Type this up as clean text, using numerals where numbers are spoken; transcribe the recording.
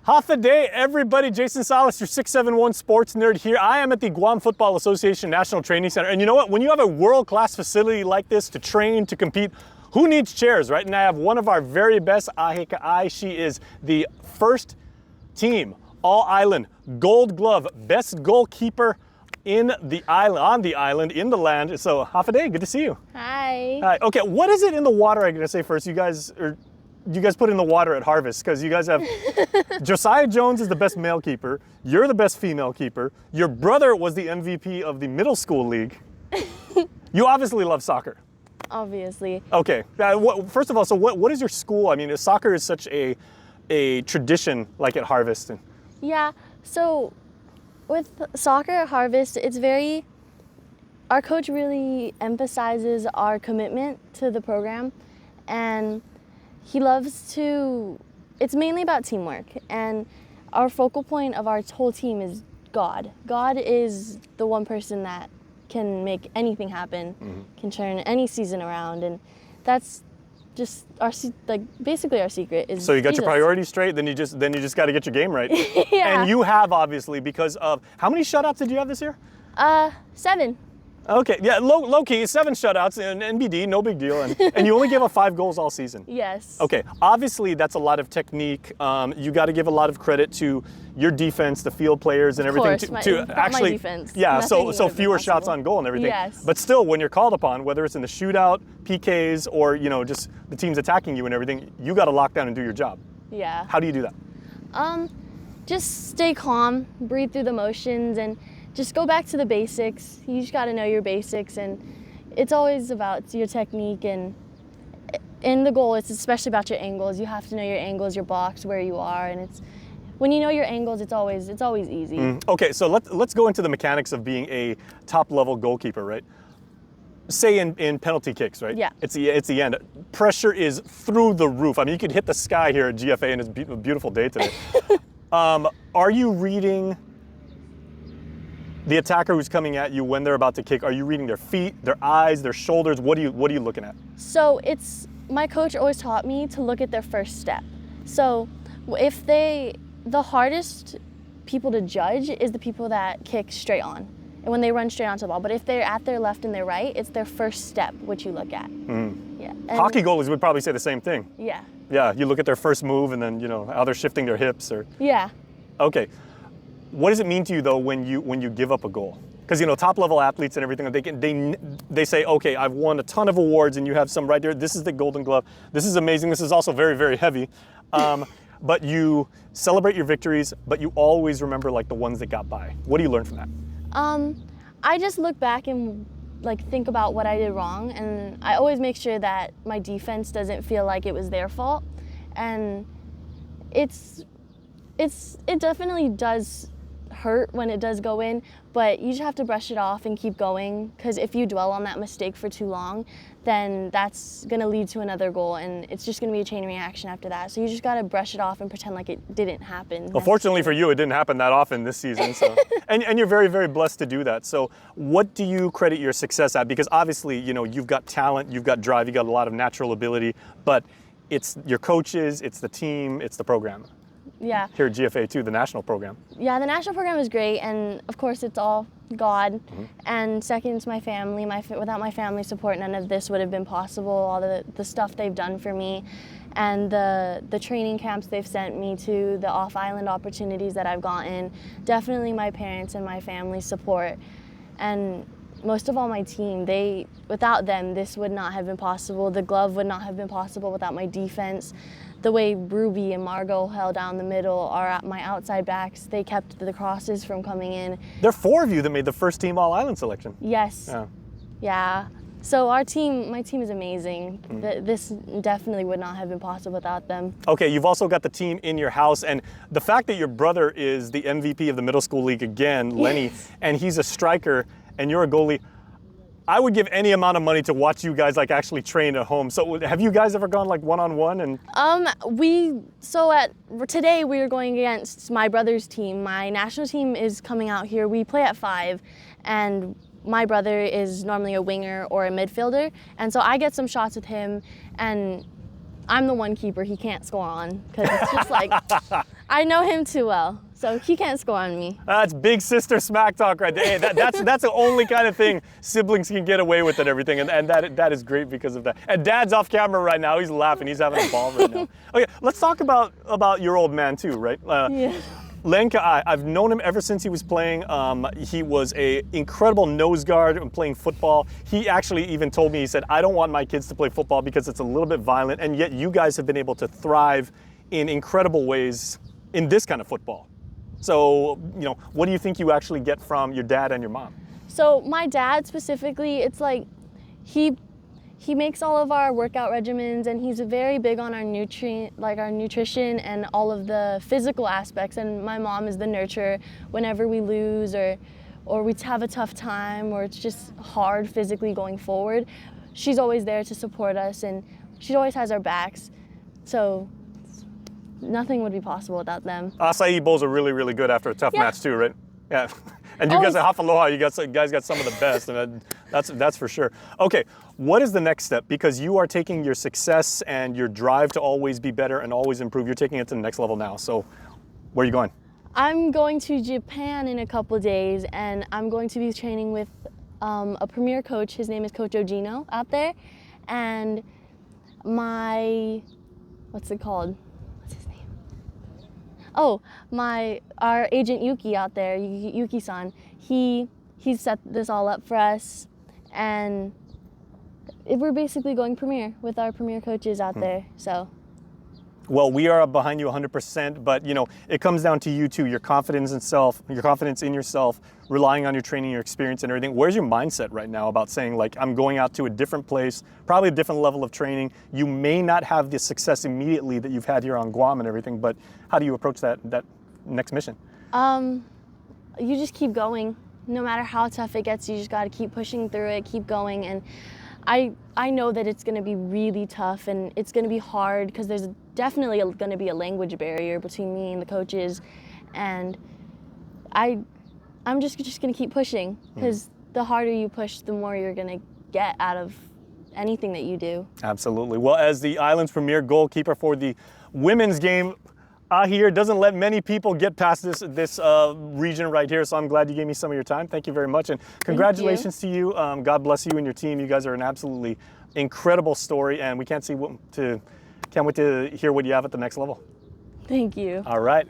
Half a day, everybody. Jason Salas, your 671 sports nerd here. I am at the Guam Football Association National Training Center. And you know what? When you have a world-class facility like this to train, to compete, who needs chairs, right? And I have one of our very best, Ahe Kaae. She is the first team, all-island, gold glove, best goalkeeper in the island, on the island, in the land. So, half a day, good to see you. Hi. Hi. Okay, what is it in the water, I gotta say first? You guys put in the water at Harvest, because you guys have Josiah Jones is the best male keeper. You're the best female keeper. Your brother was the MVP of the middle school league. You obviously love soccer. Obviously. Okay. First of all, so what is your school? I mean, soccer is such a tradition, like at Harvest. Yeah. So with soccer at Harvest, our coach really emphasizes our commitment to the program, and he loves to, it's mainly about teamwork, and our focal point of our whole team is God. God is the one person that can make anything happen, can turn any season around, and that's just basically our secret is. So you got Jesus. your priorities straight, then you just got to get your game right. Yeah. And you have, obviously, because of, how many shutouts did you have this year? 7. Okay, yeah, low key, 7 shutouts in NBD, no big deal, and you only gave up 5 goals all season. Yes. Okay, obviously that's a lot of technique. You got to give a lot of credit to your defense, the field players, and everything. To actually, my defense. Yeah, Nothing so fewer shots on goal and everything. Yes. But still, when you're called upon, whether it's in the shootout, PKs, or just the teams attacking you and everything, you got to lock down and do your job. Yeah. How do you do that? Just stay calm, breathe through the motions, and just go back to the basics. You just got to know your basics, and it's always about your technique, and in the goal, it's especially about your angles. You have to know your angles, your box, where you are, and when you know your angles, it's always easy. Okay, so let's go into the mechanics of being a top-level goalkeeper, right? Say in penalty kicks, right? Yeah. It's the end. Pressure is through the roof. I mean, you could hit the sky here at GFA, and it's a beautiful day today. Are you reading the attacker who's coming at you when they're about to kick? Are you reading their feet, their eyes, their shoulders? What are you looking at? So my coach always taught me to look at their first step. So the hardest people to judge is the people that kick straight on, and when they run straight onto the ball. But if they're at their left and their right, it's their first step which you look at. Yeah. And hockey goalies would probably say the same thing. Yeah. Yeah, you look at their first move, and then how they're shifting their hips, or. Yeah. Okay. What does it mean to you though when you give up a goal? Because top level athletes and everything, they say, okay, I've won a ton of awards, and you have some right there. This is the Golden Glove. This is amazing. This is also very, very heavy. But you celebrate your victories, but you always remember the ones that got by. What do you learn from that? I just look back and think about what I did wrong, and I always make sure that my defense doesn't feel like it was their fault, and it definitely does hurt when it does go in, but you just have to brush it off and keep going, because if you dwell on that mistake for too long, then that's going to lead to another goal, and it's just going to be a chain reaction after that. So you just got to brush it off and pretend like it didn't happen. Well, fortunately for you, it didn't happen that often this season. So. and you're very, very blessed to do that. So what do you credit your success at? Because obviously, you've got talent, you've got drive, you've got a lot of natural ability, but it's your coaches, it's the team, it's the program. Yeah. Here at GFA too, the national program. Yeah, the national program is great, and of course it's all God. And second, it's my family. Without my family support, none of this would have been possible. All the stuff they've done for me, and the training camps they've sent me to, the off-island opportunities that I've gotten. Definitely my parents and my family's support, and most of all my team. Without them, this would not have been possible. The glove would not have been possible without my defense. The way Ruby and Margot held down the middle, my outside backs, they kept the crosses from coming in. There are 4 of you that made the first team All-Island selection. Yes. Yeah. So my team is amazing. This definitely would not have been possible without them. Okay, you've also got the team in your house, and the fact that your brother is the MVP of the middle school league again, Lenny, and he's a striker, and you're a goalie. I would give any amount of money to watch you guys actually train at home. So have you guys ever gone one-on-one? And today we are going against my brother's team. My national team is coming out here. We play at 5, and my brother is normally a winger or a midfielder, and so I get some shots with him, and I'm the one keeper he can't score on, because it's just I know him too well, so he can't score on me. That's big sister smack talk right there. Hey, that's the only kind of thing siblings can get away with and everything, and that is great because of that. And Dad's off camera right now. He's laughing. He's having a ball right now. Okay, let's talk about your old man too, right? Yeah. Ahe Kaae, I've known him ever since he was playing. He was an incredible nose guard and playing football. He actually even told me, he said, I don't want my kids to play football because it's a little bit violent, and yet you guys have been able to thrive in incredible ways in this kind of football. So, what do you think you actually get from your dad and your mom? So my dad specifically, it's like he makes all of our workout regimens, and he's very big on our nutrition and all of the physical aspects. And my mom is the nurturer whenever we lose or we have a tough time or it's just hard physically going forward. She's always there to support us, and she always has our backs. So nothing would be possible without them. Acai bowls are really, really good after a tough match too, right? Yeah. And you guys at Hawaiian, you guys got some of the best, and that's for sure. Okay, what is the next step? Because you are taking your success and your drive to always be better and always improve, you're taking it to the next level now. So where are you going? I'm going to Japan in a couple days, and I'm going to be training with a premier coach. His name is Coach Ojino out there, and what's it called? Oh, our agent Yuki out there, Yuki-san, he set this all up for us, and we're basically going premier with our premier coaches out there. So. Well, we are behind you 100%, but it comes down to you too, your confidence in yourself, relying on your training, your experience and everything. Where's your mindset right now about saying, like, I'm going out to a different place, probably a different level of training. You may not have the success immediately that you've had here on Guam and everything, but how do you approach that next mission? You just keep going. No matter how tough it gets, you just got to keep pushing through it, keep going. And I know that it's going to be really tough and it's going to be hard because there's definitely going to be a language barrier between me and the coaches, and I'm just going to keep pushing because the harder you push, the more you're going to get out of anything that you do. Absolutely. Well, as the island's premier goalkeeper for the women's game, Ahe doesn't let many people get past this region right here, so I'm glad you gave me some of your time. Thank you very much, and congratulations to you. God bless you and your team. You guys are an absolutely incredible story, and we can't wait to hear what you have at the next level. Thank you. All right.